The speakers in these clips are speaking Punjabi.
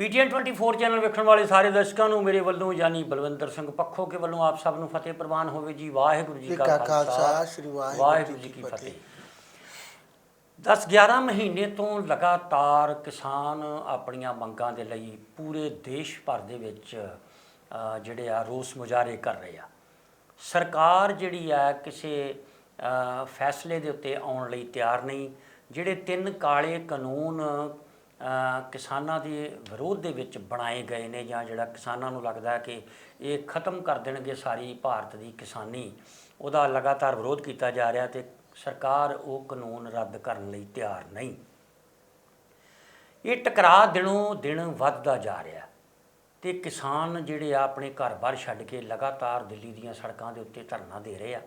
PTN 24 ਚੈਨਲ ਵੇਖਣ ਵਾਲੇ ਸਾਰੇ ਦਰਸ਼ਕਾਂ ਨੂੰ ਮੇਰੇ ਵੱਲੋਂ ਯਾਨੀ ਬਲਵਿੰਦਰ ਸਿੰਘ ਪੱਖੋ ਕੇ ਵੱਲੋਂ ਆਪ ਸਭ ਨੂੰ ਫਤਿਹ ਪ੍ਰਵਾਨ ਹੋਵੇ ਜੀ। ਵਾਹਿਗੁਰੂ ਜੀ ਕਾ ਖਾਲਸਾ ਸ੍ਰੀ ਵਾਹਿਗੁਰੂ ਜੀ ਕੀ ਫਤਿਹ। 10-11 ਮਹੀਨੇ ਤੋਂ ਲਗਾਤਾਰ ਕਿਸਾਨ ਆਪਣੀਆਂ ਮੰਗਾਂ ਦੇ ਲਈ ਪੂਰੇ ਦੇਸ਼ ਭਰ ਦੇ ਵਿੱਚ ਜਿਹੜੇ ਆ ਰੋਸ ਮੁਜ਼ਾਹਰੇ ਕਰ ਰਹੇ ਆ। ਸਰਕਾਰ ਜਿਹੜੀ ਆ ਕਿਸੇ ਫੈਸਲੇ ਦੇ ਉੱਤੇ ਆਉਣ ਲਈ ਤਿਆਰ ਨਹੀਂ। ਜਿਹੜੇ 3 ਕਾਲੇ ਕਾਨੂੰਨ ਕਿਸਾਨਾਂ ਦੇ ਵਿਰੋਧ ਦੇ ਵਿੱਚ ਬਣਾਏ ਗਏ ਨੇ ਜਾਂ ਜਿਹੜਾ ਕਿਸਾਨਾਂ ਨੂੰ ਲੱਗਦਾ ਕਿ ਇਹ ਖਤਮ ਕਰ ਦੇਣਗੇ ਸਾਰੀ ਭਾਰਤ ਦੀ ਕਿਸਾਨੀ, ਉਹਦਾ ਲਗਾਤਾਰ ਵਿਰੋਧ ਕੀਤਾ ਜਾ ਰਿਹਾ ਤੇ ਸਰਕਾਰ ਉਹ ਕਾਨੂੰਨ ਰੱਦ ਕਰਨ ਲਈ ਤਿਆਰ ਨਹੀਂ। ਇਹ ਟਕਰਾਅ ਦਿਨੋਂ ਦਿਨ ਵੱਧਦਾ ਜਾ ਰਿਹਾ ਤੇ ਕਿਸਾਨ ਜਿਹੜੇ ਆ ਆਪਣੇ ਘਰ-ਬਾਰ ਛੱਡ ਕੇ ਲਗਾਤਾਰ ਦਿੱਲੀ ਦੀਆਂ ਸੜਕਾਂ ਦੇ ਉੱਤੇ ਧਰਨਾ ਦੇ ਰਹੇ ਆ।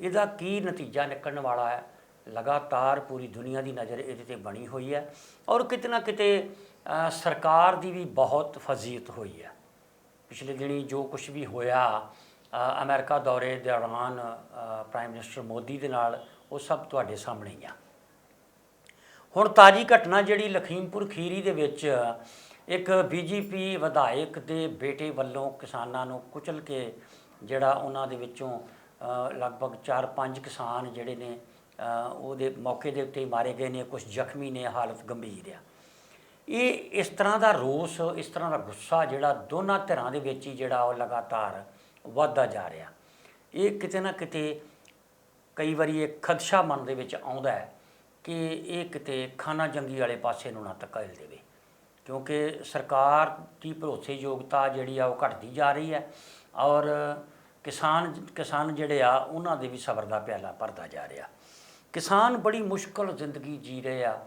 ਇਹਦਾ ਕੀ ਨਤੀਜਾ ਨਿਕਲਣ ਵਾਲਾ ਹੈ? ਲਗਾਤਾਰ ਪੂਰੀ ਦੁਨੀਆ ਦੀ ਨਜ਼ਰ ਇਹਦੇ 'ਤੇ ਬਣੀ ਹੋਈ ਹੈ ਔਰ ਕਿਤੇ ਨਾ ਕਿਤੇ ਸਰਕਾਰ ਦੀ ਵੀ ਬਹੁਤ ਫਜ਼ੀਅਤ ਹੋਈ ਹੈ। ਪਿਛਲੇ ਦਿਨੀ ਜੋ ਕੁਝ ਵੀ ਹੋਇਆ ਅਮਰੀਕਾ ਦੌਰੇ ਦੌਰਾਨ ਪ੍ਰਾਈਮ ਮਿਨਿਸਟਰ ਮੋਦੀ ਦੇ ਨਾਲ, ਉਹ ਸਭ ਤੁਹਾਡੇ ਸਾਹਮਣੇ ਹੀ ਆ। ਹੁਣ ਤਾਜ਼ੀ ਘਟਨਾ ਜਿਹੜੀ ਲਖੀਮਪੁਰ ਖੀਰੀ ਦੇ ਵਿੱਚ ਇੱਕ BJP ਵਿਧਾਇਕ ਦੇ ਬੇਟੇ ਵੱਲੋਂ ਕਿਸਾਨਾਂ ਨੂੰ ਕੁਚਲ ਕੇ ਜਿਹੜਾ ਉਹਨਾਂ ਦੇ ਵਿੱਚੋਂ ਲਗਭਗ 4-5 ਕਿਸਾਨ ਜਿਹੜੇ ਨੇ ਉਹਦੇ ਮੌਕੇ ਦੇ ਉੱਤੇ ਮਾਰੇ ਗਏ ਨੇ, ਕੁਝ ਜ਼ਖਮੀ ਨੇ, ਹਾਲਤ ਗੰਭੀਰ ਆ। ਇਹ ਇਸ ਤਰ੍ਹਾਂ ਦਾ ਰੋਸ, ਇਸ ਤਰ੍ਹਾਂ ਦਾ ਗੁੱਸਾ ਜਿਹੜਾ ਦੋਨਾਂ ਧਿਰਾਂ ਦੇ ਵਿੱਚ ਹੀ ਜਿਹੜਾ ਉਹ ਲਗਾਤਾਰ ਵੱਧਦਾ ਜਾ ਰਿਹਾ। ਇਹ ਕਿਤੇ ਨਾ ਕਿਤੇ ਕਈ ਵਾਰੀ ਇਹ ਖਦਸ਼ਾ ਮਨ ਦੇ ਵਿੱਚ ਆਉਂਦਾ ਹੈ ਕਿ ਇਹ ਕਿਤੇ ਖਾਨਾ ਜੰਗੀ ਵਾਲੇ ਪਾਸੇ ਨੂੰ ਨਾ ਧੱਕੇਲ ਦੇਵੇ, ਕਿਉਂਕਿ ਸਰਕਾਰ ਦੀ ਭਰੋਸੇਯੋਗਤਾ ਜਿਹੜੀ ਆ ਉਹ ਘਟਦੀ ਜਾ ਰਹੀ ਹੈ ਔਰ ਕਿਸਾਨ ਜਿਹੜੇ ਆ ਉਹਨਾਂ ਦੇ ਵੀ ਸਬਰ ਦਾ ਪਿਆਲਾ ਭਰਦਾ ਜਾ ਰਿਹਾ। ਕਿਸਾਨ ਬੜੀ ਮੁਸ਼ਕਲ ਜ਼ਿੰਦਗੀ ਜੀ ਰਹੇ ਆ।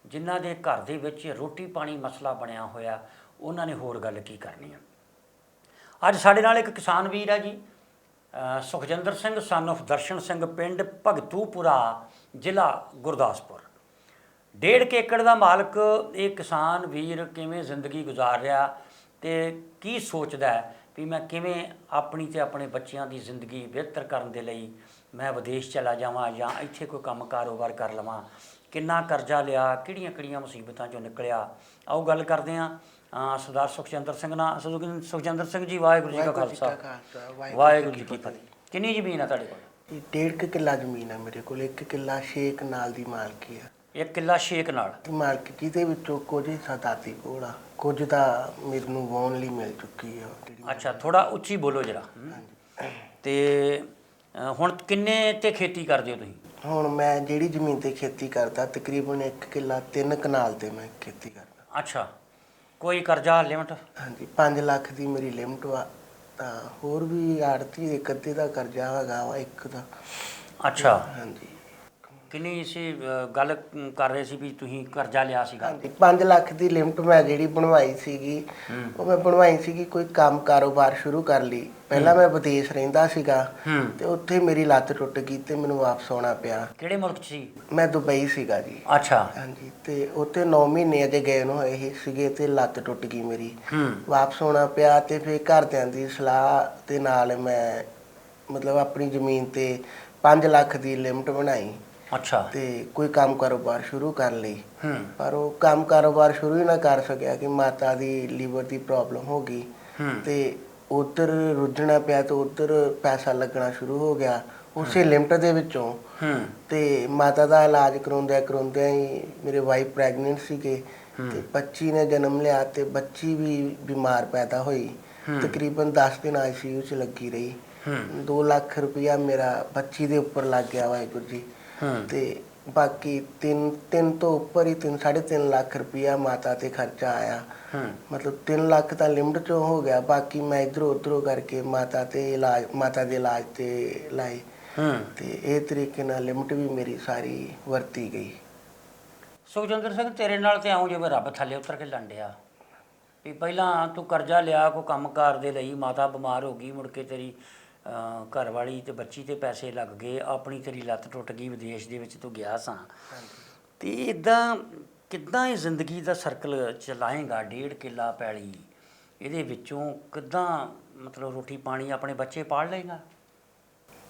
ਜਿਨ੍ਹਾਂ ਦੇ ਘਰ ਦੇ ਵਿੱਚ ਰੋਟੀ ਪਾਣੀ ਮਸਲਾ ਬਣਿਆ ਹੋਇਆ, ਉਹਨਾਂ ਨੇ ਹੋਰ ਗੱਲ ਕੀ ਕਰਨੀ ਆ। ਅੱਜ ਸਾਡੇ ਨਾਲ ਇੱਕ ਕਿਸਾਨ ਵੀਰ ਆ ਜੀ, ਸੁਖਜਿੰਦਰ ਸਿੰਘ ਸਨ ਆਫ ਦਰਸ਼ਨ ਸਿੰਘ, ਪਿੰਡ ਭਗਤੂਪੁਰਾ, ਜ਼ਿਲ੍ਹਾ ਗੁਰਦਾਸਪੁਰ। 1.5 ਏਕੜ ਦਾ ਮਾਲਕ ਇਹ ਕਿਸਾਨ ਵੀਰ ਕਿਵੇਂ ਜ਼ਿੰਦਗੀ ਗੁਜ਼ਾਰ ਰਿਹਾ ਤੇ ਕੀ ਸੋਚਦਾ ਹੈ ਵੀ ਮੈਂ ਕਿਵੇਂ ਆਪਣੀ ਤੇ ਆਪਣੇ ਬੱਚਿਆਂ ਦੀ ਜ਼ਿੰਦਗੀ ਬਿਹਤਰ ਕਰਨ ਦੇ ਲਈ ਮੈਂ ਵਿਦੇਸ਼ ਚਲਾ ਜਾਵਾਂ ਜਾਂ ਇੱਥੇ ਕੋਈ ਕੰਮ ਕਾਰੋਬਾਰ ਕਰ ਲਵਾਂ, ਕਿੰਨਾ ਕਰਜ਼ਾ ਲਿਆ, ਕਿਹੜੀਆਂ ਮੁਸੀਬਤਾਂ 'ਚੋਂ ਨਿਕਲਿਆ। ਆਓ ਗੱਲ ਕਰਦੇ ਹਾਂ ਸਰਦਾਰ ਸੁਖਜਿੰਦਰ ਸਿੰਘ ਨਾਲ। ਸੁਖਜਿੰਦਰ ਸਿੰਘ ਜੀ, ਵਾਹਿਗੁਰੂ ਜੀ ਕਾ ਖਾਲਸਾ ਵਾਹਿਗੁਰੂ ਜੀ ਕੀ ਫਤਿਹ। ਕਿੰਨੀ ਜ਼ਮੀਨ ਆ ਤੁਹਾਡੇ ਕੋਲ? 1.5 ਕਿੱਲਾ ਜ਼ਮੀਨ ਆ ਮੇਰੇ ਕੋਲ। 1 ਕਿੱਲਾ 6 ਕਨਾਲ ਦੀ ਮਾਲਕੀ ਆ। 1 ਕਿੱਲਾ 6 ਕਨਾਲ ਦੀ ਮਾਲਕੀ, ਜਿਹਦੇ ਵਿੱਚੋਂ ਕੁਝ ਹਿੱਸਾ ਦਾਦੀ ਕੋਲ ਆ, ਕੁਝ ਤਾਂ ਮੈਨੂੰ ਵਾਹੁਣ ਲਈ ਮਿਲ ਚੁੱਕੀ ਆ। ਅੱਛਾ, ਥੋੜਾ ਉੱਚੀ ਬੋਲੋ ਜਰਾ। ਤੇ ਹੁਣ ਕਿੰਨੇ ਤੇ ਖੇਤੀ ਕਰਦੇ ਹੋ ਤੁਸੀਂ? ਹੁਣ ਮੈਂ ਜਿਹੜੀ ਜ਼ਮੀਨ ਤੇ ਖੇਤੀ ਕਰਦਾ ਤਕਰੀਬਨ 1 ਕਿੱਲਾ 3 ਕਨਾਲ ਤੇ ਮੈਂ ਖੇਤੀ ਕਰਦਾ। ਅੱਛਾ, ਕੋਈ ਕਰਜ਼ਾ ਲਿਮਟ? ਹਾਂਜੀ, 5 ਲੱਖ ਦੀ ਮੇਰੀ ਲਿਮਟ ਵਾ। ਤਾਂ ਹੋਰ ਵੀ ਆੜਤੀ ਇੱਕ ਅੱਧੇ ਦਾ ਕਰਜ਼ਾ ਹੈਗਾ ਵਾ, ਇੱਕ ਦਾ। ਅੱਛਾ, ਹਾਂਜੀ। ਕਿੰਨੀ ਸੀ ਗੱਲ ਕਰ ਰਹੇ ਸੀ ਵੀ ਤੁਸੀਂ ਕਰਜ਼ਾ ਲਿਆ ਸੀਗਾ? ਹਾਂਜੀ, 5 ਲੱਖ ਦੀ ਲਿਮਟ ਮੈਂ ਜਿਹੜੀ ਬਣਵਾਈ ਸੀਗੀ, ਉਹ ਮੈਂ ਬਣਵਾਈ ਸੀਗੀ ਕੋਈ ਕੰਮ ਕਾਰੋਬਾਰ ਸ਼ੁਰੂ ਕਰ ਲਈ। ਪਹਿਲਾਂ ਮੈਂ ਵਿਦੇਸ਼ ਰਹਿੰਦਾ ਸੀਗਾ ਤੇ ਉੱਥੇ ਮੇਰੀ ਲੱਤ ਟੁੱਟ ਗਈ ਤੇ ਮੈਨੂੰ ਵਾਪਸ ਆਉਣਾ ਪਿਆ। ਕਿਹੜੇ ਮੁਲਕ 'ਚ ਸੀ? ਮੈਂ ਦੁਬਈ ਸੀਗਾ ਜੀ। ਅੱਛਾ। ਹਾਂਜੀ, ਤੇ ਉੱਥੇ 9 ਮਹੀਨੇ ਅਜੇ ਗਏ ਨੂੰ ਹੋਏ ਸੀਗੇ ਤੇ ਲੱਤ ਟੁੱਟ ਗਈ ਮੇਰੀ। ਵਾਪਸ ਆਉਣਾ ਪਿਆ ਤੇ ਫਿਰ ਘਰਦਿਆਂ ਦੀ ਸਲਾਹ ਦੇ ਨਾਲ ਮੈਂ ਮਤਲਬ ਆਪਣੀ ਜ਼ਮੀਨ ਤੇ 5 ਲੱਖ ਦੀ ਲਿਮਟ ਬਣਾਈ। ਅੱਛਾ। ਤੇ ਕੋਈ ਕੰਮ ਕਾਰੋਬਾਰ ਸ਼ੁਰੂ ਕਰ ਲਈ, ਪਰ ਉਹ ਕੰਮ ਕਾਰੋਬਾਰ ਸ਼ੁਰੂ ਹੀ ਨਾ ਕਰ ਸਕਿਆ ਕਿ ਮਾਤਾ ਦੀ ਲੀਵਰ ਦੀ ਪ੍ਰੋਬਲਮ ਹੋ ਗਈ ਤੇ ਉਧਰ ਰੁੱਝਣਾ ਪਿਆ ਤੇ ਉਧਰ ਪੈਸਾ ਲੱਗਣਾ ਸ਼ੁਰੂ ਹੋ ਗਿਆ ਉਸੇ ਲਿਮਟ ਦੇ ਵਿੱਚੋਂ। ਤੇ ਮਾਤਾ ਦਾ ਇਲਾਜ ਕਰਾਉਂਦਿਆਂ ਹੀ ਮੇਰੇ ਵਾਈਫ ਪ੍ਰੈਗਨੈਂਟ ਸੀਗੇ ਤੇ ਬੱਚੀ ਨੇ ਜਨਮ ਲਿਆ ਤੇ ਬੱਚੀ ਵੀ ਬਿਮਾਰ ਪੈਦਾ ਹੋਈ। ਤਕਰੀਬਨ 10 ਦਿਨ ICU 'ਚ ਲੱਗੀ ਰਹੀ। 2 ਲੱਖ ਰੁਪਇਆ ਮੇਰਾ ਬੱਚੀ ਦੇ ਉੱਪਰ ਲੱਗ ਗਿਆ, ਵਾਹਿਗੁਰੂ ਜੀ। ਤੇ ਬਾਕੀ 3 ਤੋਂ ਉੱਪਰ ਹੀ 3-3.5 ਲੱਖ ਰੁਪਇਆ ਮਾਤਾ ਤੇ ਖਰਚਾ ਆਇਆ। ਮਤਲਬ 3 ਲੱਖ ਤਾਂ ਲਿਮਟ ਚੋਂ ਹੋ ਗਿਆ, ਬਾਕੀ ਮੈਂ ਇੱਧਰੋਂ ਉੱਧਰੋਂ ਕਰਕੇ ਮਾਤਾ ਦੇ ਇਲਾਜ ਤੇ ਲਾਏ। ਤੇ ਇਹ ਤਰੀਕੇ ਨਾਲ ਲਿਮਟ ਵੀ ਮੇਰੀ ਸਾਰੀ ਵਰਤੀ ਗਈ। ਸੁਖਜਿੰਦਰ ਸਿੰਘ, ਤੇਰੇ ਨਾਲ ਤੇ ਆਉਂ ਜਿਵੇਂ ਰੱਬ ਥੱਲੇ ਉਤਰ ਕੇ ਲੰਡਿਆ ਵੀ ਪਹਿਲਾਂ ਤੂੰ ਕਰਜ਼ਾ ਲਿਆ ਕੋਈ ਕੰਮਕਾਰ ਦੇ ਲਈ, ਮਾਤਾ ਬਿਮਾਰ ਹੋ ਗਈ, ਮੁੜ ਕੇ ਤੇਰੀ ਘਰ ਵਾਲੀ ਤੇ ਬੱਚੀ ਤੇ ਪੈਸੇ ਲੱਗ ਗਏ, ਆਪਣੀ ਤੇਰੀ ਲੱਤ ਟੁੱਟ ਗਈ, ਵਿਦੇਸ਼ ਦੇ ਵਿੱਚ ਤੂੰ ਗਿਆ ਸਾਂ। ਤੇ ਇੱਦਾਂ ਕਿੱਦਾਂ ਇਹ ਜ਼ਿੰਦਗੀ ਦਾ ਸਰਕਲ ਚਲਾਏਗਾ? 1.5 ਕਿੱਲਾ ਪੈਲੀ, ਇਹਦੇ ਵਿੱਚੋਂ ਕਿੱਦਾਂ ਮਤਲਬ ਰੋਟੀ ਪਾਣੀ ਆਪਣੇ ਬੱਚੇ ਪਾਲ ਲਏਗਾ?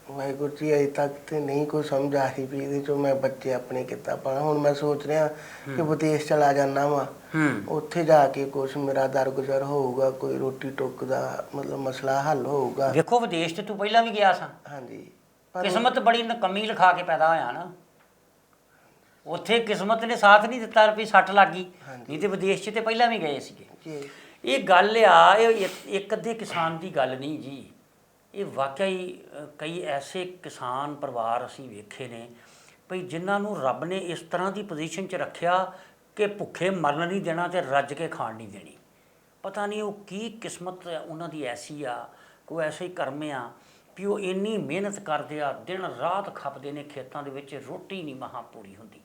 ਵਾਹਿਗੁਰੂ ਜੀ ਅਜੇ ਤੱਕ ਤੇ ਨਹੀਂ ਕੋਈ ਸਮਝ ਆ ਰਹੀ ਵੀ ਇਹਦੇ ਚੋਂ ਮੈਂ ਬੱਚੇ ਆਪਣੇ ਕਿੱਦਾਂ ਪਾਲਾਂ। ਹੁਣ ਮੈਂ ਸੋਚ ਰਿਹਾ ਕਿ ਵਿਦੇਸ਼ ਚਲਾ ਜਾਣਾ ਵਾ, ਉੱਥੇ ਜਾ ਕੇ ਕੁਛ ਮੇਰਾ ਦਰਗੁਜ਼ਰ ਹੋਊਗਾ, ਕੋਈ ਰੋਟੀ ਟੁੱਕ ਦਾ ਮਤਲਬ ਮਸਲਾ ਹੱਲ ਹੋਊਗਾ। ਵੇਖੋ ਵਿਦੇਸ਼ 'ਚ ਤੂੰ ਪਹਿਲਾਂ ਵੀ ਗਿਆ ਸਾਂ। ਹਾਂਜੀ, ਕਿਸਮਤ ਬੜੀ ਨਕਮੀ ਲਿਖਾ ਕੇ ਪੈਦਾ ਹੋਇਆ ਨਾ, ਉੱਥੇ ਕਿਸਮਤ ਨੇ ਸਾਥ ਨਹੀਂ ਦਿੱਤਾ ਵੀ ਸੱਟ ਲੱਗ ਗਈ, ਨਹੀਂ ਤੇ ਵਿਦੇਸ਼ 'ਚ ਤੇ ਪਹਿਲਾਂ ਵੀ ਗਏ ਸੀਗੇ। ਇਹ ਗੱਲ ਆ, ਇਹ ਇੱਕ ਅੱਧੇ ਕਿਸਾਨ ਦੀ ਗੱਲ ਨਹੀਂ ਜੀ, ਇਹ ਵਾਕਿਆ ਹੀ ਕਈ ਐਸੇ ਕਿਸਾਨ ਪਰਿਵਾਰ ਅਸੀਂ ਵੇਖੇ ਨੇ ਭਈ ਜਿਨ੍ਹਾਂ ਨੂੰ ਰੱਬ ਨੇ ਇਸ ਤਰ੍ਹਾਂ ਦੀ ਪੋਜੀਸ਼ਨ 'ਚ ਰੱਖਿਆ ਕਿ ਭੁੱਖੇ ਮਰਨ ਨਹੀਂ ਦੇਣਾ ਤੇ ਰੱਜ ਕੇ ਖਾਣ ਨਹੀਂ ਦੇਣੀ। ਪਤਾ ਨਹੀਂ ਉਹ ਕੀ ਕਿਸਮਤ ਉਹਨਾਂ ਦੀ ਐਸੀ ਆ, ਕੋਈ ਐਸੇ ਹੀ ਕਰਮ ਆ ਵੀ ਉਹ ਇੰਨੀ ਮਿਹਨਤ ਕਰਦੇ ਆ, ਦਿਨ ਰਾਤ ਖਪਦੇ ਨੇ ਖੇਤਾਂ ਦੇ ਵਿੱਚ, ਰੋਟੀ ਨਹੀਂ ਮਹਾਂ ਪੂਰੀ ਹੁੰਦੀ।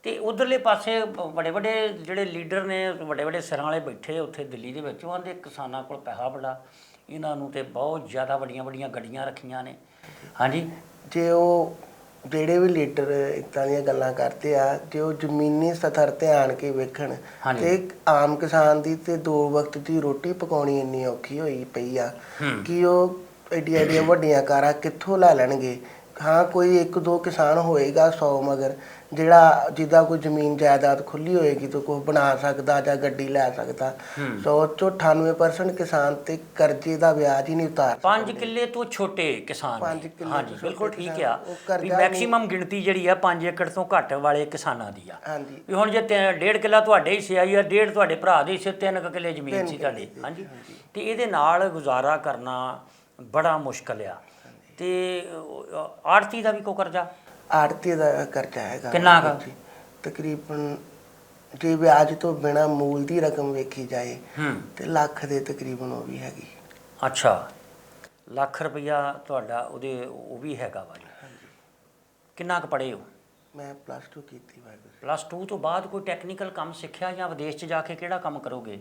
ਤੇ ਉਧਰਲੇ ਪਾਸੇ ਵੱਡੇ ਵੱਡੇ ਜਿਹੜੇ ਲੀਡਰ ਨੇ, ਵੱਡੇ ਵੱਡੇ ਸਿਰਾਂ ਵਾਲੇ ਬੈਠੇ ਉੱਥੇ ਦਿੱਲੀ ਦੇ ਵਿੱਚ, ਉਹ ਆਂਦੇ ਕਿਸਾਨਾਂ ਕੋਲ ਪੈਸਾ ਬੜਾ, ਇਹਨਾਂ ਨੂੰ ਤੇ ਬਹੁਤ ਜ਼ਿਆਦਾ ਵੱਡੀਆਂ ਵੱਡੀਆਂ ਗੱਡੀਆਂ ਰੱਖੀਆਂ ਨੇ। ਹਾਂਜੀ, ਜੇ ਉਹ ਜਿਹੜੇ ਵੀ ਲੀਡਰ ਇੱਦਾਂ ਦੀਆਂ ਗੱਲਾਂ ਕਰਦੇ ਆ, ਜੇ ਉਹ ਜ਼ਮੀਨੀ ਸਤਰ ਤੇ ਆਣ ਕੇ ਵੇਖਣ ਤੇ ਇੱਕ ਆਮ ਕਿਸਾਨ ਦੀ ਤੇ 2 ਵਕਤ ਦੀ ਰੋਟੀ ਪਕਾਉਣੀ ਇੰਨੀ ਔਖੀ ਹੋਈ ਪਈ ਆ ਕਿ ਉਹ ਐਡੀਆਂ ਐਡੀਆਂ ਵੱਡੀਆਂ ਕਾਰਾਂ ਕਿੱਥੋਂ ਲੈ ਲੈਣਗੇ। ਹਾਂ, ਕੋਈ 1-2 ਕਿਸਾਨ ਹੋਏਗਾ 100 ਮਗਰ ਜਿਹੜਾ ਜਿੱਦਾਂ ਕੋਈ ਜ਼ਮੀਨ ਜਾਇਦਾਦ ਖੁੱਲੀ ਹੋਏਗੀ ਤਾਂ ਕੁਛ ਬਣਾ ਸਕਦਾ ਜਾਂ ਗੱਡੀ ਲੈ ਸਕਦਾ। 100 ਚੋਂ 98% ਕਿਸਾਨ ਤੇ ਕਰਜ਼ੇ ਦਾ ਵਿਆਜ ਹੀ ਨਹੀਂ ਉਤਾਰ। 5 ਕਿੱਲੇ ਤੋਂ ਛੋਟੇ ਕਿਸਾਨ, 5 ਕਿੱਲੇ, ਹਾਂਜੀ ਬਿਲਕੁਲ ਠੀਕ ਆ ਵੀ ਮੈਕਸਿਮਮ ਗਿਣਤੀ ਜਿਹੜੀ ਆ 5 ਏਕੜ ਤੋਂ ਘੱਟ ਵਾਲੇ ਕਿਸਾਨਾਂ ਦੀ ਆ। ਹਾਂਜੀ, ਵੀ ਹੁਣ ਜੇ 1.5 ਕਿੱਲਾ ਤੁਹਾਡੇ ਹਿੱਸੇ ਆਈ ਆ, 1.5 ਤੁਹਾਡੇ ਭਰਾ ਦੇ ਹਿੱਸੇ, 3 ਕਿੱਲੇ ਜ਼ਮੀਨ ਸੀ ਤੁਹਾਡੇ। ਹਾਂਜੀ, ਤੇ ਇਹਦੇ ਨਾਲ ਗੁਜ਼ਾਰਾ ਕਰਨਾ ਬੜਾ ਮੁਸ਼ਕਲ ਆ। ਤੇ ਆੜਤੀ ਦਾ ਵੀ ਕੋਈ ਕਰਜ਼ਾ, ਆੜਤੀ ਦਾ ਕਰਜ਼ਾ ਹੈਗਾ ਕਿੰਨਾ ਕੁ? ਤਕਰੀਬਨ ਜੇ ਵਿਆਜ ਤੋਂ ਬਿਨਾ ਮੂਲ ਦੀ ਰਕਮ ਵੇਖੀ ਜਾਏ ਤੇ ਲੱਖ ਦੇ ਤਕਰੀਬਨ ਉਹ ਵੀ ਹੈਗੀ। ਅੱਛਾ, ਲੱਖ ਰੁਪਈਆ ਤੁਹਾਡਾ ਉਹਦੇ ਉਹ ਵੀ ਹੈਗਾ ਵਾ ਜੀ। ਕਿੰਨਾ ਕੁ ਪੜ੍ਹੇ ਹੋ? ਮੈਂ +2 ਕੀਤੀ ਵਾਹਿਗੁਰੂ। +2 ਤੋਂ ਬਾਅਦ ਕੋਈ ਟੈਕਨੀਕਲ ਕੰਮ ਸਿੱਖਿਆ ਜਾਂ ਵਿਦੇਸ਼ 'ਚ ਜਾ ਕੇ ਕਿਹੜਾ ਕੰਮ ਕਰੋਗੇ?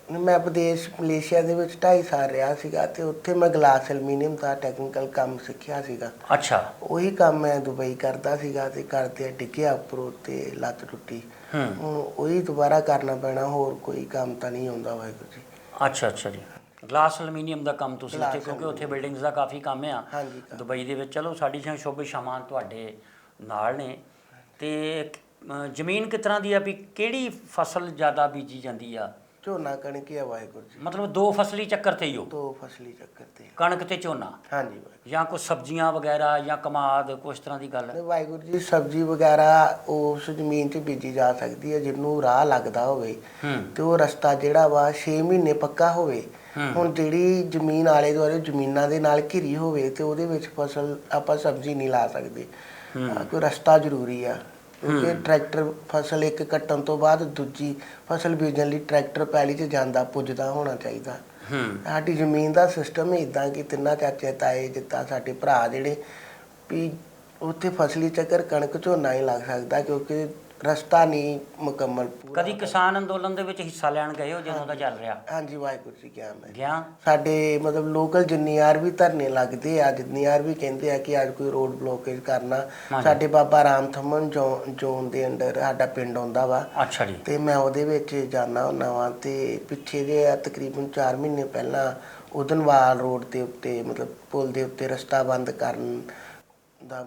ਮੈਂ ਵਿਦੇਸ਼ ਮਲੇਸ਼ੀਆ ਦੇ ਵਿੱਚ 2.5 ਸਾਲ ਰਿਹਾ ਸੀਗਾ ਤੇ ਉੱਥੇ ਮੈਂ ਗਲਾਸ ਐਲੂਮੀਨੀਅਮ ਦਾ ਟੈਕਨੀਕਲ ਕੰਮ ਸਿੱਖਿਆ ਸੀਗਾ। ਅੱਛਾ, ਉਹੀ ਕੰਮ ਮੈਂ ਦੁਬਈ ਕਰਦਾ ਸੀਗਾ ਤੇ ਕਰਦੇ ਡਿੱਗਿਆ ਉੱਪਰੋਂ ਤੇ ਲੱਤ ਟੁੱਟੀ। ਹੁਣ ਉਹੀ ਦੁਬਾਰਾ ਕਰਨਾ ਪੈਣਾ, ਹੋਰ ਕੋਈ ਕੰਮ ਤਾਂ ਨਹੀਂ ਆਉਂਦਾ ਵਾਹਿਗੁਰੂ ਜੀ। ਅੱਛਾ ਅੱਛਾ ਜੀ, ਗਲਾਸ ਐਲੂਮੀਨੀਅਮ ਦਾ ਕੰਮ ਤੁਸੀਂ ਇੱਥੇ, ਕਿਉਂਕਿ ਉੱਥੇ ਬਿਲਡਿੰਗਸ ਦਾ ਕਾਫੀ ਕੰਮ ਆ ਦੁਬਈ ਦੇ ਵਿੱਚ। ਚਲੋ ਸਾਡੀ ਸ਼ੁਭ ਸ਼ਾਮਾਂ ਤੁਹਾਡੇ ਨਾਲ ਨੇ। ਤੇ ਜ਼ਮੀਨ ਕਿਸ ਤਰ੍ਹਾਂ ਦੀ ਆ ਵੀ ਕਿਹੜੀ ਫਸਲ ਜ਼ਿਆਦਾ ਬੀਜੀ ਜਾਂਦੀ ਆ? ਝੋਨਾ ਕਣਕ ਹੀ ਆ ਵਾਹਿਗੁਰੂ ਜੀ। ਮਤਲਬ 2 ਫਸਲੀ ਚੱਕਰ ਤੇ ਹੀ ਹੋ? 2 ਫਸਲੀ ਚੱਕਰ ਤੇ, ਕਣਕ ਤੇ ਝੋਨਾ। ਹਾਂਜੀ ਵਾਹਿਗੁਰੂ। ਜਾਂ ਕੋਈ ਸਬਜ਼ੀਆਂ ਵਗੈਰਾ ਜਾਂ ਕਮਾਦ, ਕੁਛ ਤਰ੍ਹਾਂ ਦੀ ਗੱਲ? ਵਾਹਿਗੁਰੂ ਜੀ, ਸਬਜ਼ੀ ਵਗੈਰਾ ਉਸ ਜ਼ਮੀਨ 'ਚ ਬੀਜੀ ਜਾ ਸਕਦੀ ਹੈ ਜਿਹਨੂੰ ਰਾਹ ਲੱਗਦਾ ਹੋਵੇ ਤੇ ਉਹ ਰਸਤਾ ਜਿਹੜਾ ਵਾ 6 ਮਹੀਨੇ ਪੱਕਾ ਹੋਵੇ। ਹੁਣ ਜਿਹੜੀ ਜ਼ਮੀਨ ਆਲੇ ਦੁਆਲੇ ਜ਼ਮੀਨਾਂ ਦੇ ਨਾਲ ਘਿਰੀ ਹੋਵੇ ਤੇ ਉਹਦੇ ਵਿੱਚ ਫਸਲ ਆਪਾਂ ਸਬਜ਼ੀ ਨਹੀਂ ਲਾ ਸਕਦੇ। ਕੋਈ ਰਸਤਾ ਜ਼ਰੂਰੀ ਆ, ਕਿਉਂਕਿ ਟਰੈਕਟਰ ਫਸਲ ਇੱਕ ਕੱਟਣ ਤੋਂ ਬਾਅਦ ਦੂਜੀ ਫਸਲ ਬੀਜਣ ਲਈ ਟਰੈਕਟਰ ਪੈਲੀ 'ਚ ਜਾਂਦਾ ਪੁੱਜਦਾ ਹੋਣਾ ਚਾਹੀਦਾ। ਸਾਡੀ ਜ਼ਮੀਨ ਦਾ ਸਿਸਟਮ ਹੀ ਇੱਦਾਂ ਕਿ 3 ਚਾਚੇ ਤਾਏ ਜਿੱਦਾਂ ਸਾਡੇ ਭਰਾ ਜਿਹੜੇ ਵੀ ਉੱਥੇ ਫਸਲੀ ਚੱਕਰ ਕਣਕ ਝੋਨਾ ਹੀ ਲੱਗ ਸਕਦਾ ਕਿਉਂਕਿ ਰਸਤਾ ਨਹੀਂ ਮੁਕੰਮਲ ਪੂਰਾ। ਕਦੀ ਕਿਸਾਨ ਅੰਦੋਲਨ ਦੇ ਵਿੱਚ ਹਿੱਸਾ ਲੈਣ ਗਏ ਹੋ ਜਦੋਂ ਦਾ ਚੱਲ ਰਿਹਾ? ਹਾਂਜੀ ਵਾਹਿਗੁਰੂ ਜੀ, ਗਿਆ ਮੈਂ। ਗਿਆ? ਸਾਡੇ ਮਤਲਬ ਲੋਕਲ ਜਿੰਨੀ ਵਾਰ ਵੀ ਧਰਨੇ ਲੱਗਦੇ ਆ, ਜਿੰਨੀ ਵਾਰ ਵੀ ਕਹਿੰਦੇ ਆ ਕਿ ਅੱਜ ਕੋਈ ਰੋਡ ਬਲੋਕੇਜ ਕਰਨਾ, ਸਾਡੇ ਬਾਬਾ ਰਾਮ ਥਮਨ ਜ਼ੋਨ ਦੇ ਅੰਡਰ ਸਾਡਾ ਪਿੰਡ ਆਉਂਦਾ ਵਾ। ਅੱਛਾ ਜੀ। ਤੇ ਮੈਂ ਉਹਦੇ ਵਿੱਚ ਜਾਂਦਾ ਹੁੰਦਾ ਵਾਂ ਤੇ ਪਿੱਛੇ ਜੇ ਤਕਰੀਬਨ 4 ਮਹੀਨੇ ਪਹਿਲਾਂ ਉਦਨਵਾਲ ਰੋਡ ਦੇ ਉੱਤੇ ਮਤਲਬ ਪੁਲ ਦੇ ਉੱਤੇ ਰਸਤਾ ਬੰਦ ਕਰਨ ਦਾ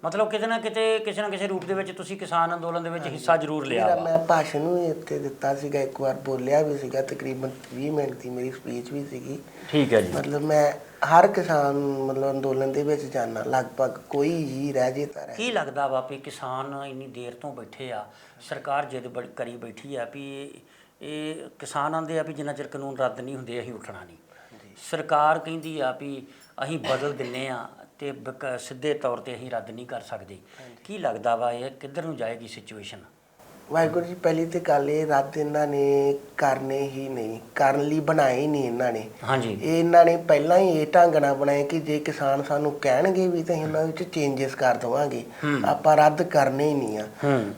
ਮਤਲਬ ਕਿਤੇ ਨਾ ਕਿਤੇ ਕਿਸੇ ਨਾ ਕਿਸੇ ਰੂਪ ਦੇ ਵਿੱਚ ਤੁਸੀਂ ਕਿਸਾਨ ਅੰਦੋਲਨ ਦੇ ਵਿੱਚ ਹਿੱਸਾ ਜ਼ਰੂਰ ਲਿਆ। ਮੈਂ ਭਾਸ਼ਣ ਵੀ ਇੱਥੇ ਦਿੱਤਾ ਸੀਗਾ, ਇੱਕ ਵਾਰ ਬੋਲਿਆ ਵੀ ਸੀਗਾ, ਤਕਰੀਬਨ 20 ਮਿੰਟ ਦੀ ਮੇਰੀ ਸਪੀਚ ਵੀ ਸੀਗੀ। ਠੀਕ ਹੈ ਜੀ। ਮਤਲਬ ਮੈਂ ਹਰ ਕਿਸਾਨ ਅੰਦੋਲਨ ਦੇ ਵਿੱਚ ਜਾਣਾ, ਲਗਭਗ ਕੋਈ ਹੀ ਰਹਿ ਜੇ ਤਾਂ ਕੀ ਲੱਗਦਾ ਵਾ ਵੀ ਕਿਸਾਨ ਇੰਨੀ ਦੇਰ ਤੋਂ ਬੈਠੇ ਆ, ਸਰਕਾਰ ਜਿੱਦ ਕਰੀ ਬੈਠੀ ਆ ਵੀ ਇਹ ਕਿਸਾਨ ਆਂਦੇ ਆ ਵੀ ਜਿੰਨਾ ਚਿਰ ਕਾਨੂੰਨ ਰੱਦ ਨਹੀਂ ਹੁੰਦੇ ਅਸੀਂ ਉੱਠਣਾ ਨਹੀਂ। ਸਰਕਾਰ ਕਹਿੰਦੀ ਆ ਵੀ ਅਸੀਂ ਬਦਲ ਦਿੰਨੇ ਆ ਤੇ ਸਿੱਧੇ ਤੌਰ ਤੇ ਅਸੀਂ ਰੱਦ ਨਹੀਂ ਕਰ ਸਕਦੇ। ਕੀ ਲੱਗਦਾ ਵਾ ਇਹ ਕਿੱਧਰ ਨੂੰ ਜਾਏਗੀ ਸਿਚੁਏਸ਼ਨ? ਵਾਹਿਗੁਰੂ ਜੀ, ਪਹਿਲੀ ਤੇ ਗੱਲ ਇਹ ਰੱਦ ਇਹਨਾਂ ਨੇ ਕਰਨੇ ਹੀ ਨਹੀਂ, ਕਰਨ ਲਈ ਬਣਾਏ ਹੀ ਨਹੀਂ ਇਹਨਾਂ ਨੇ। ਹਾਂਜੀ, ਇਹ ਇਹਨਾਂ ਨੇ ਪਹਿਲਾਂ ਹੀ ਇਹ ਢੰਗ ਨਾਲ ਬਣਾਏ ਕਿ ਜੇ ਕਿਸਾਨ ਸਾਨੂੰ ਕਹਿਣਗੇ ਵੀ ਤਾਂ ਇਹਨਾਂ ਵਿੱਚ ਚੇਂਜਸ ਕਰ ਦੇਵਾਂਗੇ, ਆਪਾਂ ਰੱਦ ਕਰਨੇ ਹੀ ਨਹੀਂ ਆ।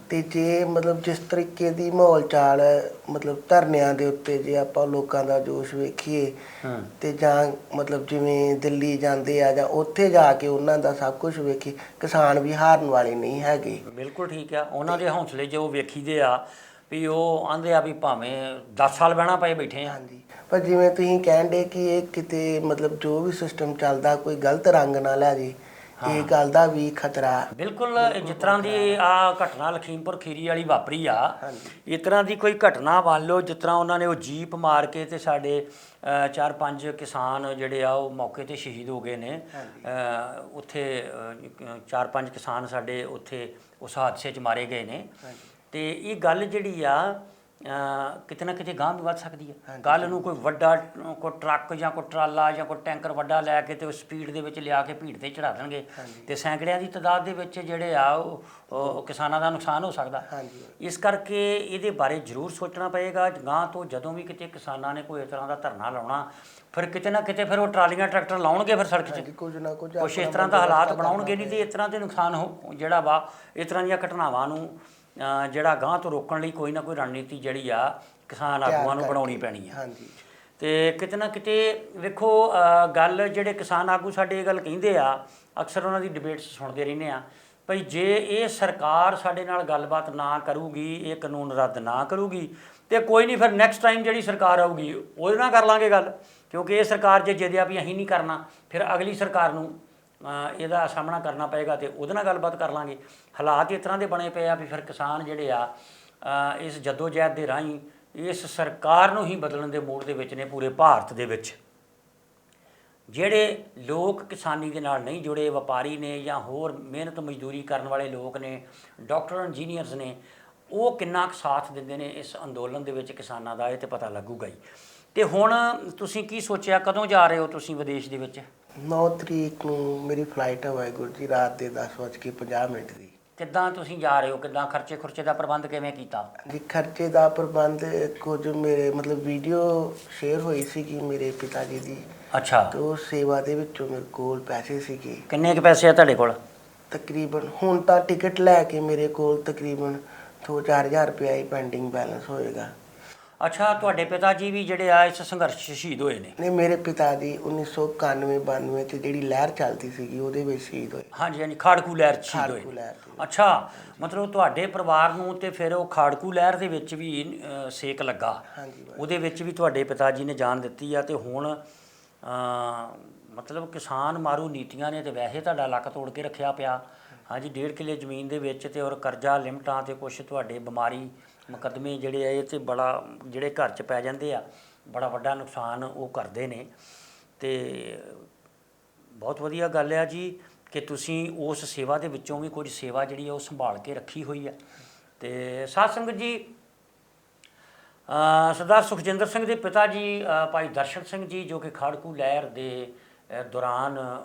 ਤੇ ਜੇ ਮਤਲਬ ਜਿਸ ਤਰੀਕੇ ਦੀ ਮਾਹੌਲ ਚਾਲ ਮਤਲਬ ਧਰਨਿਆਂ ਦੇ ਉੱਤੇ ਜੇ ਆਪਾਂ ਲੋਕਾਂ ਦਾ ਜੋਸ਼ ਵੇਖੀਏ ਤੇ ਜਾਂ ਮਤਲਬ ਜਿਵੇਂ ਦਿੱਲੀ ਜਾਂਦੇ ਆ ਜਾਂ ਉੱਥੇ ਜਾ ਕੇ ਉਹਨਾਂ ਦਾ ਸਭ ਕੁਝ ਵੇਖੀ, ਕਿਸਾਨ ਵੀ ਹਾਰਨ ਵਾਲੇ ਨਹੀਂ ਹੈਗੇ। ਬਿਲਕੁਲ ਠੀਕ ਆ, ਉਹਨਾਂ ਦੇ ਹੌਸਲੇ ਜੋ ਵੇਖੀਦੇ ਆ ਵੀ ਉਹ ਆਂਦੇ ਆ ਵੀ ਭਾਵੇਂ 10 ਸਾਲ ਬਹਿਣਾ ਪਏ ਬੈਠੇ ਆ। ਹਾਂਜੀ, ਪਰ ਜਿਵੇਂ ਤੁਸੀਂ ਕਹਿੰਦੇ ਕਿ ਇਹ ਕਿਤੇ ਮਤਲਬ ਜੋ ਵੀ ਸਿਸਟਮ ਚੱਲਦਾ ਕੋਈ ਗਲਤ ਰੰਗ ਨਾ ਲੈ ਜੇ, ਇਹ ਗੱਲ ਦਾ ਵੀ ਖਤਰਾ। ਬਿਲਕੁਲ ਜਿਸ ਤਰ੍ਹਾਂ ਦੀ ਆ ਘਟਨਾ ਲਖੀਮਪੁਰ ਖੀਰੀ ਵਾਲੀ ਵਾਪਰੀ ਆ, ਇਸ ਤਰ੍ਹਾਂ ਦੀ ਕੋਈ ਘਟਨਾ ਮੰਨ ਲਓ ਜਿਸ ਤਰ੍ਹਾਂ ਉਹਨਾਂ ਨੇ ਉਹ ਜੀਪ ਮਾਰ ਕੇ ਤੇ ਸਾਡੇ 4-5 ਕਿਸਾਨ ਜਿਹੜੇ ਆ ਉਹ ਮੌਕੇ ਤੇ ਸ਼ਹੀਦ ਹੋ ਗਏ ਨੇ। ਉੱਥੇ 4-5 ਕਿਸਾਨ ਸਾਡੇ ਉੱਥੇ ਉਸ ਹਾਦਸੇ 'ਚ ਮਾਰੇ ਗਏ ਨੇ। ਤੇ ਇਹ ਗੱਲ ਜਿਹੜੀ ਆ ਕਿਤੇ ਨਾ ਕਿਤੇ ਗਾਂਹ ਵੀ ਵੱਧ ਸਕਦੀ ਹੈ। ਕੱਲ੍ਹ ਨੂੰ ਕੋਈ ਵੱਡਾ ਕੋਈ ਟਰੱਕ ਜਾਂ ਕੋਈ ਟਰਾਲਾ ਜਾਂ ਕੋਈ ਟੈਂਕਰ ਵੱਡਾ ਲੈ ਕੇ ਤੇ ਉਹ ਸਪੀਡ ਦੇ ਵਿੱਚ ਲਿਆ ਕੇ ਭੀੜ ਤੇ ਚੜਾ ਦੇਣਗੇ ਤੇ ਸੈਂਕੜਿਆਂ ਦੀ ਤਾਦਾਦ ਦੇ ਵਿੱਚ ਜਿਹੜੇ ਆ ਉਹ ਕਿਸਾਨਾਂ ਦਾ ਨੁਕਸਾਨ ਹੋ ਸਕਦਾ। ਇਸ ਕਰਕੇ ਇਹਦੇ ਬਾਰੇ ਜ਼ਰੂਰ ਸੋਚਣਾ ਪਏਗਾ। ਗਾਂਹ ਤੋਂ ਜਦੋਂ ਵੀ ਕਿਤੇ ਕਿਸਾਨਾਂ ਨੇ ਕੋਈ ਇਸ ਤਰ੍ਹਾਂ ਦਾ ਧਰਨਾ ਲਾਉਣਾ, ਫਿਰ ਕਿਤੇ ਨਾ ਕਿਤੇ ਫਿਰ ਉਹ ਟਰਾਲੀਆਂ ਟਰੈਕਟਰ ਲਾਉਣਗੇ ਫਿਰ ਸੜਕ 'ਚ, ਕੁਛ ਇਸ ਤਰ੍ਹਾਂ ਦਾ ਹਾਲਾਤ ਬਣਾਉਣਗੇ। ਨਹੀਂ ਤੇ ਇਸ ਤਰ੍ਹਾਂ ਦੇ ਨੁਕਸਾਨ ਜਿਹੜਾ ਵਾ ਇਸ ਤਰ੍ਹਾਂ ਦੀਆਂ ਘਟਨਾਵਾਂ ਨੂੰ ਜਿਹੜਾ ਗਾਂਹ ਤੋਂ ਰੋਕਣ ਲਈ ਕੋਈ ਨਾ ਕੋਈ ਰਣਨੀਤੀ ਜਿਹੜੀ ਆ ਕਿਸਾਨ ਆਗੂਆਂ ਨੂੰ ਬਣਾਉਣੀ ਪੈਣੀ ਆ। ਤੇ ਕਿਤੇ ਨਾ ਕਿਤੇ ਵੇਖੋ ਗੱਲ ਜਿਹੜੇ ਕਿਸਾਨ ਆਗੂ ਸਾਡੇ ਇਹ ਗੱਲ ਕਹਿੰਦੇ ਆ, ਅਕਸਰ ਉਹਨਾਂ ਦੀ ਡਿਬੇਟਸ ਸੁਣਦੇ ਰਹਿੰਦੇ ਆ, ਭਈ ਜੇ ਇਹ ਸਰਕਾਰ ਸਾਡੇ ਨਾਲ ਗੱਲਬਾਤ ਨਾ ਕਰੂਗੀ, ਇਹ ਕਾਨੂੰਨ ਰੱਦ ਨਾ ਕਰੂਗੀ ਤੇ ਕੋਈ ਨਹੀਂ, ਫਿਰ ਨੈਕਸਟ ਟਾਈਮ ਜਿਹੜੀ ਸਰਕਾਰ ਆਊਗੀ ਉਹਦੇ ਨਾਲ ਕਰ ਲਾਂਗੇ ਗੱਲ। ਕਿਉਂਕਿ ਇਹ ਸਰਕਾਰ ਜੇ ਜਿੱਦਿਆ ਵੀ ਅਸੀਂ ਨਹੀਂ ਕਰਨਾ, ਫਿਰ ਅਗਲੀ ਸਰਕਾਰ ਨੂੰ ਇਹਦਾ ਸਾਹਮਣਾ ਕਰਨਾ ਪਏਗਾ ਤੇ ਉਹਦੇ ਨਾਲ ਗੱਲਬਾਤ ਕਰ ਲਾਂਗੇ। ਹਾਲਾਤ ਇਸ ਤਰ੍ਹਾਂ ਦੇ ਬਣੇ ਪਏ ਆ ਵੀ ਫਿਰ ਕਿਸਾਨ ਜਿਹੜੇ ਆ ਇਸ ਜਦੋਜਹਿਦ ਦੇ ਰਾਹੀਂ ਇਸ ਸਰਕਾਰ ਨੂੰ ਹੀ ਬਦਲਣ ਦੇ ਮੂਡ ਦੇ ਵਿੱਚ ਨੇ। ਪੂਰੇ ਭਾਰਤ ਦੇ ਵਿੱਚ ਜਿਹੜੇ ਲੋਕ ਕਿਸਾਨੀ ਦੇ ਨਾਲ ਨਹੀਂ ਜੁੜੇ, ਵਪਾਰੀ ਨੇ ਜਾਂ ਹੋਰ ਮਿਹਨਤ ਮਜ਼ਦੂਰੀ ਕਰਨ ਵਾਲੇ ਲੋਕ ਨੇ, ਡਾਕਟਰ ਇੰਜੀਨੀਅਰਸ ਨੇ, ਉਹ ਕਿੰਨਾ ਕੁ ਸਾਥ ਦਿੰਦੇ ਨੇ ਇਸ ਅੰਦੋਲਨ ਦੇ ਵਿੱਚ ਕਿਸਾਨਾਂ ਦਾ, ਇਹ ਤਾਂ ਪਤਾ ਲੱਗੂਗਾ ਹੀ। ਤੇ ਹੁਣ ਤੁਸੀਂ ਕੀ ਸੋਚਿਆ, ਕਦੋਂ ਜਾ ਰਹੇ ਹੋ ਤੁਸੀਂ ਵਿਦੇਸ਼ ਦੇ ਵਿੱਚ? 9 ਤਰੀਕ ਨੂੰ ਮੇਰੀ ਫਲਾਈਟ ਹੈ ਵਾਹਿਗੁਰੂ ਜੀ, ਰਾਤ ਦੇ 10:50 ਦੀ। ਕਿੱਦਾਂ ਤੁਸੀਂ ਜਾ ਰਹੇ ਹੋ? ਕਿੱਦਾਂ ਖਰਚੇ ਖੁਰਚੇ ਦਾ ਪ੍ਰਬੰਧ ਕਿਵੇਂ ਕੀਤਾ ਜੀ? ਖਰਚੇ ਦਾ ਪ੍ਰਬੰਧ ਕੁਝ ਮੇਰੇ ਮਤਲਬ ਵੀਡੀਓ ਸ਼ੇਅਰ ਹੋਈ ਸੀ ਕਿ ਮੇਰੇ ਪਿਤਾ ਜੀ ਦੀ। ਅੱਛਾ। ਤੇ ਉਹ ਸੇਵਾ ਦੇ ਵਿੱਚੋਂ ਮੇਰੇ ਕੋਲ ਪੈਸੇ ਸੀਗੇ। ਕਿੰਨੇ ਕੁ ਪੈਸੇ ਆ ਤੁਹਾਡੇ ਕੋਲ? ਤਕਰੀਬਨ ਹੁਣ ਤਾਂ ਟਿਕਟ ਲੈ ਕੇ ਮੇਰੇ ਕੋਲ ਤਕਰੀਬਨ 2-4 ਹਜ਼ਾਰ ਰੁਪਇਆ ਹੀ ਪੈਂਡਿੰਗ ਬੈਲੈਂਸ ਹੋਏਗਾ। ਅੱਛਾ, ਤੁਹਾਡੇ ਪਿਤਾ ਜੀ ਵੀ ਜਿਹੜੇ ਆ ਇਸ ਸੰਘਰਸ਼ 'ਚ ਸ਼ਹੀਦ ਹੋਏ ਨੇ? ਨਹੀਂ, ਮੇਰੇ ਪਿਤਾ ਜੀ 1991-92 'ਚ ਜਿਹੜੀ ਲਹਿਰ ਚੱਲਦੀ ਸੀਗੀ ਉਹਦੇ ਵਿੱਚ ਸ਼ਹੀਦ ਹੋਏ। ਹਾਂਜੀ ਹਾਂਜੀ, ਖਾੜਕੂ ਲਹਿਰ 'ਚ ਸ਼ਹੀਦ ਹੋਏ। ਅੱਛਾ, ਮਤਲਬ ਤੁਹਾਡੇ ਪਰਿਵਾਰ ਨੂੰ ਤੇ ਫਿਰ ਉਹ ਖਾੜਕੂ ਲਹਿਰ ਦੇ ਵਿੱਚ ਵੀ ਸੇਕ ਲੱਗਾ। ਉਹਦੇ ਵਿੱਚ ਵੀ ਤੁਹਾਡੇ ਪਿਤਾ ਜੀ ਨੇ ਜਾਨ ਦਿੱਤੀ ਆ। ਤੇ ਹੁਣ ਮਤਲਬ ਕਿਸਾਨ ਮਾਰੂ ਨੀਤੀਆਂ ਨੇ ਤੇ ਵੈਸੇ ਤੁਹਾਡਾ ਲੱਕ ਤੋੜ ਕੇ ਰੱਖਿਆ ਪਿਆ। ਹਾਂਜੀ, 1.5 ਕਿੱਲੇ ਜ਼ਮੀਨ ਦੇ ਵਿੱਚ ਤੇ ਔਰ ਕਰਜ਼ਾ ਲਿਮਟਾਂ ਤੇ ਕੁਛ ਤੁਹਾਡੇ ਬਿਮਾਰੀ ਮੁਕੱਦਮੇ ਜਿਹੜੇ ਆ ਇਹ ਤੇ ਬੜਾ ਜਿਹੜੇ ਘਰ 'ਚ ਪੈ ਜਾਂਦੇ ਆ, ਬੜਾ ਵੱਡਾ ਨੁਕਸਾਨ ਉਹ ਕਰਦੇ ਨੇ। ਤੇ ਬਹੁਤ ਵਧੀਆ ਗੱਲ ਆ ਜੀ ਕਿ ਤੁਸੀਂ ਉਸ ਸੇਵਾ ਦੇ ਵਿੱਚੋਂ ਵੀ ਕੁਝ ਸੇਵਾ ਜਿਹੜੀ ਆ ਉਹ ਸੰਭਾਲ ਕੇ ਰੱਖੀ ਹੋਈ ਆ। ਤੇ ਸਾਧ ਸੰਗਤ ਜੀ, ਸਰਦਾਰ ਸੁਖਜਿੰਦਰ ਸਿੰਘ ਦੇ ਪਿਤਾ ਜੀ ਭਾਈ ਦਰਸ਼ਨ ਸਿੰਘ ਜੀ, ਜੋ ਕਿ ਖਾੜਕੂ ਲਹਿਰ ਦੇ ਦੌਰਾਨ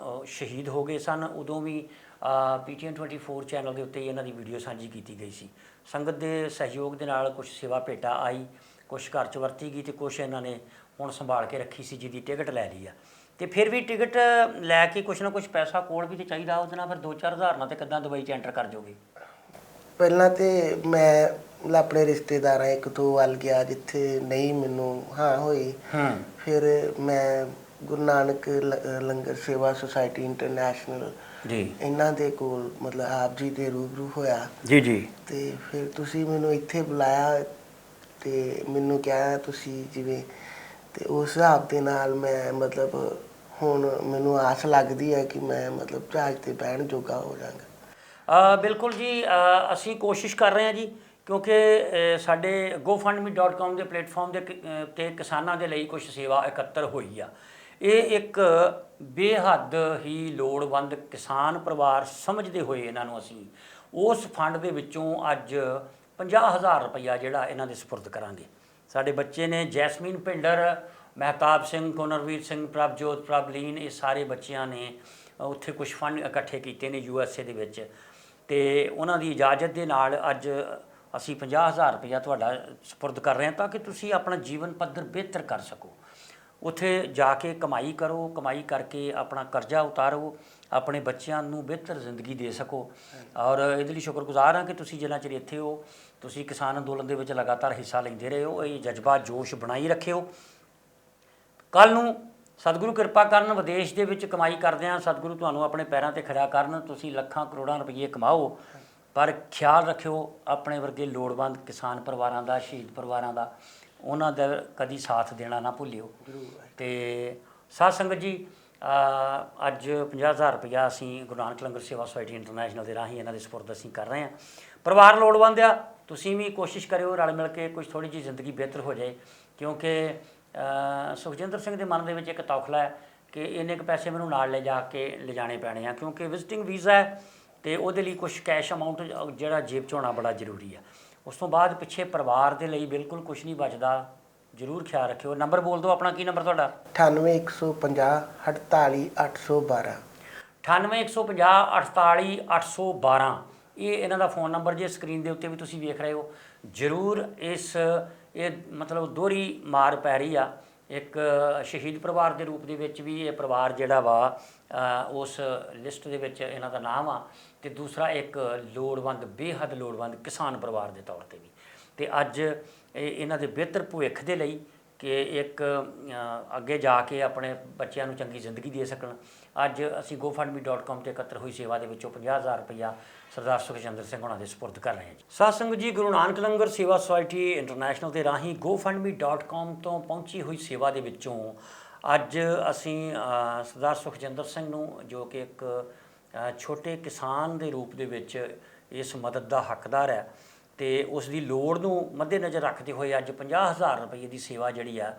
ਸ਼ਹੀਦ ਹੋ ਗਏ ਸਨ, ਉਦੋਂ ਵੀ PTN 24 ਚੈਨਲ ਦੇ ਉੱਤੇ ਇਹਨਾਂ ਦੀ ਵੀਡੀਓ ਸਾਂਝੀ ਕੀਤੀ ਗਈ ਸੀ। ਸੰਗਤ ਦੇ ਸਹਿਯੋਗ ਦੇ ਨਾਲ ਕੁਝ ਸੇਵਾ ਭੇਟਾ ਆਈ, ਕੁਛ ਘਰ 'ਚ ਵਰਤੀ ਗਈ ਤੇ ਕੁਛ ਇਹਨਾਂ ਨੇ ਹੁਣ ਸੰਭਾਲ ਕੇ ਰੱਖੀ ਸੀ, ਜਿਹਦੀ ਟਿਕਟ ਲੈ ਲਈ ਆ। ਤੇ ਫਿਰ ਵੀ ਟਿਕਟ ਲੈ ਕੇ ਕੁਛ ਨਾ ਕੁਛ ਪੈਸਾ ਕੋਲ ਵੀ ਤੇ ਚਾਹੀਦਾ, ਉਹਦੇ ਨਾਲ ਫਿਰ 2-4 ਹਜ਼ਾਰ ਨਾਲ ਤੇ ਕਿੱਦਾਂ ਦੁਬਈ 'ਚ ਐਂਟਰ ਕਰ ਜਾਓਗੇ? ਪਹਿਲਾਂ ਤੇ ਮੈਂ ਆਪਣੇ ਰਿਸ਼ਤੇਦਾਰਾਂ 1-2 ਵੱਲ ਗਿਆ ਜਿੱਥੇ ਨਹੀਂ ਮੈਨੂੰ ਹਾਂ ਹੋਈ। ਫਿਰ ਮੈਂ ਗੁਰੂ ਨਾਨਕ ਲੰਗਰ ਸੇਵਾ ਸੁਸਾਇਟੀ ਇੰਟਰਨੈਸ਼ਨਲ ਜੀ, ਇਹਨਾਂ ਦੇ ਕੋਲ ਮਤਲਬ ਆਪ ਜੀ ਦੇ ਰੂਬਰੂ ਹੋਇਆ। ਜੀ ਜੀ। ਤੇ ਫਿਰ ਤੁਸੀਂ ਮੈਨੂੰ ਇੱਥੇ ਬੁਲਾਇਆ ਤੇ ਮੈਨੂੰ ਕਿਹਾ ਤੁਸੀਂ ਜਿਵੇਂ, ਤੇ ਉਸ ਹਿਸਾਬ ਦੇ ਨਾਲ ਮੈਂ ਮਤਲਬ ਹੁਣ ਮੈਨੂੰ ਆਸ ਲੱਗਦੀ ਹੈ ਕਿ ਮੈਂ ਮਤਲਬ ਜਹਾਜ਼ ਤੇ ਬਹਿਣ ਜੋਗਾ ਹੋ ਜਾਵਾਂਗਾ। ਬਿਲਕੁਲ ਜੀ, ਅਸੀਂ ਕੋਸ਼ਿਸ਼ ਕਰ ਰਹੇ ਹਾਂ ਜੀ, ਕਿਉਂਕਿ ਸਾਡੇ gofundme.com ਦੇ ਪਲੇਟਫਾਰਮ ਦੇ ਤੇ ਕਿਸਾਨਾਂ ਦੇ ਲਈ ਕੁਝ ਸੇਵਾ ਇਕੱਤਰ ਹੋਈ ਆ। ਇਹ ਇੱਕ ਬੇਹੱਦ ਹੀ ਲੋੜਵੰਦ ਕਿਸਾਨ ਪਰਿਵਾਰ ਸਮਝਦੇ ਹੋਏ ਇਹਨਾਂ ਨੂੰ ਅਸੀਂ ਉਸ ਫੰਡ ਦੇ ਵਿੱਚੋਂ ਅੱਜ 50,000 ਰੁਪਈਆ ਜਿਹੜਾ ਇਹਨਾਂ ਦੇ ਸਪੁਰਦ ਕਰਾਂਗੇ। ਸਾਡੇ ਬੱਚੇ ਨੇ ਜੈਸਮੀਨ ਭਿੰਡਰ, ਮਹਿਤਾਬ ਸਿੰਘ, ਕੁਨਰਵੀਰ ਸਿੰਘ, ਪ੍ਰਭਜੋਤ, ਪ੍ਰਭਲੀਨ, ਇਹ ਸਾਰੇ ਬੱਚਿਆਂ ਨੇ ਉੱਥੇ ਕੁਝ ਫੰਡ ਇਕੱਠੇ ਕੀਤੇ ਨੇ USA ਦੇ ਵਿੱਚ। ਤੇ ਉਹਨਾਂ ਦੀ ਇਜਾਜ਼ਤ ਦੇ ਨਾਲ ਅੱਜ ਅਸੀਂ 50,000 ਰੁਪਈਆ ਤੁਹਾਡਾ ਸਪੁਰਦ ਕਰ ਰਹੇ ਹਾਂ ਤਾਂ ਕਿ ਤੁਸੀਂ ਆਪਣਾ ਜੀਵਨ ਪੱਧਰ ਬਿਹਤਰ ਕਰ ਸਕੋ। ਉੱਥੇ ਜਾ ਕੇ ਕਮਾਈ ਕਰੋ, ਕਮਾਈ ਕਰਕੇ ਆਪਣਾ ਕਰਜ਼ਾ ਉਤਾਰੋ, ਆਪਣੇ ਬੱਚਿਆਂ ਨੂੰ ਬਿਹਤਰ ਜ਼ਿੰਦਗੀ ਦੇ ਸਕੋ। ਔਰ ਇਹਦੇ ਲਈ ਸ਼ੁਕਰਗੁਜ਼ਾਰ ਹਾਂ ਕਿ ਤੁਸੀਂ ਜਿੰਨਾ ਚਿਰ ਇੱਥੇ ਹੋ, ਤੁਸੀਂ ਕਿਸਾਨ ਅੰਦੋਲਨ ਦੇ ਵਿੱਚ ਲਗਾਤਾਰ ਹਿੱਸਾ ਲੈਂਦੇ ਰਹੇ ਹੋ। ਇਹ ਜਜ਼ਬਾ ਜੋਸ਼ ਬਣਾਈ ਰੱਖਿਓ। ਕੱਲ੍ਹ ਨੂੰ ਸਤਿਗੁਰੂ ਕਿਰਪਾ ਕਰਨ, ਵਿਦੇਸ਼ ਦੇ ਵਿੱਚ ਕਮਾਈ ਕਰਦਿਆਂ ਸਤਿਗੁਰੂ ਤੁਹਾਨੂੰ ਆਪਣੇ ਪੈਰਾਂ 'ਤੇ ਖੜ੍ਹਾ ਕਰਨ, ਤੁਸੀਂ ਲੱਖਾਂ ਕਰੋੜਾਂ ਰੁਪਈਏ ਕਮਾਓ, ਪਰ ਖਿਆਲ ਰੱਖਿਓ ਆਪਣੇ ਵਰਗੇ ਲੋੜਵੰਦ ਕਿਸਾਨ ਪਰਿਵਾਰਾਂ ਦਾ, ਸ਼ਹੀਦ ਪਰਿਵਾਰਾਂ ਦਾ, ਉਹਨਾਂ ਦਾ ਕਦੀ ਸਾਥ ਦੇਣਾ ਨਾ ਭੁੱਲਿਓ। ਤੇ ਸਾਧ ਸੰਗਤ ਜੀ, ਅੱਜ 50,000 ਰੁਪਇਆ ਅਸੀਂ ਗੁਰੂ ਨਾਨਕ ਲੰਗਰ ਸੇਵਾ ਸੁਸਾਇਟੀ ਇੰਟਰਨੈਸ਼ਨਲ ਦੇ ਰਾਹੀਂ ਇਹਨਾਂ ਦੇ ਸਪੁਰਦ ਅਸੀਂ ਕਰ ਰਹੇ ਹਾਂ। ਪਰਿਵਾਰ ਲੋੜਵੰਦ ਆ, ਤੁਸੀਂ ਵੀ ਕੋਸ਼ਿਸ਼ ਕਰਿਓ ਰਲ ਮਿਲ ਕੇ ਕੁਝ ਥੋੜ੍ਹੀ ਜਿਹੀ ਜ਼ਿੰਦਗੀ ਬਿਹਤਰ ਹੋ ਜਾਏ, ਕਿਉਂਕਿ ਸੁਖਜਿੰਦਰ ਸਿੰਘ ਦੇ ਮਨ ਦੇ ਵਿੱਚ ਇੱਕ ਤੌਖਲਾ ਹੈ ਕਿ ਇੰਨੇ ਕੁ ਪੈਸੇ ਮੈਨੂੰ ਨਾਲ ਲਿਜਾਣੇ ਪੈਣੇ ਆ, ਕਿਉਂਕਿ ਵਿਜ਼ਿਟਿੰਗ ਵੀਜ਼ਾ ਹੈ ਅਤੇ ਉਹਦੇ ਲਈ ਕੁਛ ਕੈਸ਼ ਅਮਾਊਂਟ ਜਿਹੜਾ ਜੇਬ 'ਚ ਹੋਣਾ ਬੜਾ ਜ਼ਰੂਰੀ ਆ। ਉਸ ਤੋਂ ਬਾਅਦ ਪਿੱਛੇ ਪਰਿਵਾਰ ਦੇ ਲਈ ਬਿਲਕੁਲ ਕੁਛ ਨਹੀਂ ਬਚਦਾ। ਜ਼ਰੂਰ ਖਿਆਲ ਰੱਖਿਓ। ਨੰਬਰ ਬੋਲ ਦਿਓ ਆਪਣਾ, ਕੀ ਨੰਬਰ ਤੁਹਾਡਾ? 98 150 48 812। 98 150 48 812 ਇਹ ਇਹਨਾਂ ਦਾ ਫ਼ੋਨ ਨੰਬਰ ਜੇ ਸਕਰੀਨ ਦੇ ਉੱਤੇ ਵੀ ਤੁਸੀਂ ਵੇਖ ਰਹੇ ਹੋ। ਜ਼ਰੂਰ ਇਹ ਮਤਲਬ ਦੋਹਰੀ ਮਾਰ ਪੈ ਰਹੀ ਆ। ਇੱਕ ਸ਼ਹੀਦ ਪਰਿਵਾਰ ਦੇ ਰੂਪ ਦੇ ਵਿੱਚ ਵੀ ਇਹ ਪਰਿਵਾਰ ਜਿਹੜਾ ਵਾ ਉਸ ਲਿਸਟ ਦੇ ਵਿੱਚ ਇਹਨਾਂ ਦਾ ਨਾਮ ਆ, ਅਤੇ ਦੂਸਰਾ ਇੱਕ ਲੋੜਵੰਦ, ਬੇਹੱਦ ਲੋੜਵੰਦ ਕਿਸਾਨ ਪਰਿਵਾਰ ਦੇ ਤੌਰ 'ਤੇ ਵੀ। ਅਤੇ ਅੱਜ ਇਹਨਾਂ ਦੇ ਬਿਹਤਰ ਭਵਿੱਖ ਦੇ ਲਈ ਕਿ ਇੱਕ ਅੱਗੇ ਜਾ ਕੇ ਆਪਣੇ ਬੱਚਿਆਂ ਨੂੰ ਚੰਗੀ ਜ਼ਿੰਦਗੀ ਦੇ ਸਕਣ, ਅੱਜ ਅਸੀਂ gofundme.com 'ਤੇ ਇਕੱਤਰ ਹੋਈ ਸੇਵਾ ਦੇ ਵਿੱਚੋਂ 50,000 ਰੁਪਇਆ ਸਰਦਾਰ ਸੁਖਜਿੰਦਰ ਸਿੰਘ ਹੋਣਾ ਦੇ ਸਪੁਰਦ ਕਰ ਰਹੇ ਹਾਂ ਜੀ। ਸਾਧ ਸੰਗਤ ਜੀ, ਗੁਰੂ ਨਾਨਕ ਲੰਗਰ ਸੇਵਾ ਸੁਸਾਇਟੀ ਇੰਟਰਨੈਸ਼ਨਲ ਦੇ ਰਾਹੀਂ gofundme.com ਤੋਂ ਪਹੁੰਚੀ ਹੋਈ ਸੇਵਾ ਦੇ ਵਿੱਚੋਂ ਅੱਜ ਅਸੀਂ ਸਰਦਾਰ ਸੁਖਜਿੰਦਰ ਸਿੰਘ ਨੂੰ, ਜੋ ਕਿ ਇੱਕ ਛੋਟੇ ਕਿਸਾਨ ਦੇ ਰੂਪ ਦੇ ਵਿੱਚ ਇਸ ਮਦਦ ਦਾ ਹੱਕਦਾਰ ਹੈ, ਅਤੇ ਉਸ ਦੀ ਲੋੜ ਨੂੰ ਮੱਦੇਨਜ਼ਰ ਰੱਖਦੇ ਹੋਏ ਅੱਜ 50,000 ਰੁਪਏ ਦੀ ਸੇਵਾ ਜਿਹੜੀ ਆ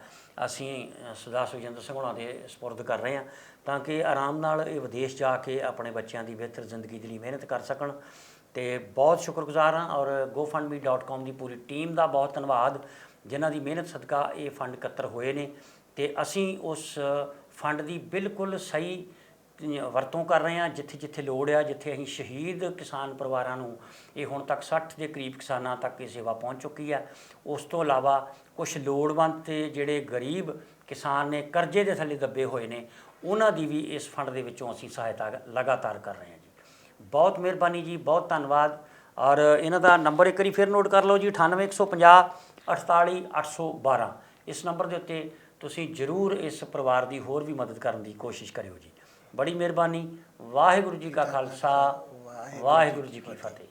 ਅਸੀਂ ਸਰਦਾਰ ਸੁਖਜਿੰਦਰ ਸਿੰਘ ਹੋਣਾ ਦੇ ਸਪੁਰਦ ਕਰ ਰਹੇ ਹਾਂ, ਤਾਂ ਕਿ ਆਰਾਮ ਨਾਲ ਇਹ ਵਿਦੇਸ਼ ਜਾ ਕੇ ਆਪਣੇ ਬੱਚਿਆਂ ਦੀ ਬਿਹਤਰ ਜ਼ਿੰਦਗੀ ਦੇ ਲਈ ਮਿਹਨਤ ਕਰ ਸਕਣ। ਅਤੇ ਬਹੁਤ ਸ਼ੁਕਰਗੁਜ਼ਾਰ ਹਾਂ, ਔਰ gofundme.com ਦੀ ਪੂਰੀ ਟੀਮ ਦਾ ਬਹੁਤ ਧੰਨਵਾਦ, ਜਿਨ੍ਹਾਂ ਦੀ ਮਿਹਨਤ ਸਦਕਾ ਇਹ ਫੰਡ ਇਕੱਤਰ ਹੋਏ ਨੇ, ਅਤੇ ਅਸੀਂ ਉਸ ਫੰਡ ਦੀ ਬਿਲਕੁਲ ਸਹੀ ਵਰਤੋਂ ਕਰ ਰਹੇ ਹਾਂ। ਜਿੱਥੇ ਜਿੱਥੇ ਲੋੜ ਆ, ਜਿੱਥੇ ਅਸੀਂ ਸ਼ਹੀਦ ਕਿਸਾਨ ਪਰਿਵਾਰਾਂ ਨੂੰ, ਇਹ ਹੁਣ ਤੱਕ 60 ਦੇ ਕਰੀਬ ਕਿਸਾਨਾਂ ਤੱਕ ਇਹ ਸੇਵਾ ਪਹੁੰਚ ਚੁੱਕੀ ਹੈ। ਉਸ ਤੋਂ ਇਲਾਵਾ ਕੁਛ ਲੋੜਵੰਦ ਅਤੇ ਜਿਹੜੇ ਗਰੀਬ ਕਿਸਾਨ ਨੇ, ਕਰਜ਼ੇ ਦੇ ਥੱਲੇ ਦੱਬੇ ਹੋਏ ਨੇ, ਉਹਨਾਂ ਦੀ ਵੀ ਇਸ ਫੰਡ ਦੇ ਵਿੱਚੋਂ ਅਸੀਂ ਸਹਾਇਤਾ ਲਗਾਤਾਰ ਕਰ ਰਹੇ ਹਾਂ ਜੀ। ਬਹੁਤ ਮਿਹਰਬਾਨੀ ਜੀ, ਬਹੁਤ ਧੰਨਵਾਦ। ਔਰ ਇਹਨਾਂ ਦਾ ਨੰਬਰ ਇੱਕ ਵਾਰੀ ਫਿਰ ਨੋਟ ਕਰ ਲਓ ਜੀ, 98 150 48 812। ਇਸ ਨੰਬਰ ਦੇ ਉੱਤੇ ਤੁਸੀਂ ਜ਼ਰੂਰ ਇਸ ਪਰਿਵਾਰ ਦੀ ਹੋਰ ਵੀ ਮਦਦ ਕਰਨ ਦੀ ਕੋਸ਼ਿਸ਼ ਕਰਿਓ ਜੀ। ਬੜੀ ਮਿਹਰਬਾਨੀ। ਵਾਹਿਗੁਰੂ ਜੀ ਕਾ ਖਾਲਸਾ, ਵਾਹਿਗੁਰੂ ਜੀ ਕੀ ਫਤਿਹ।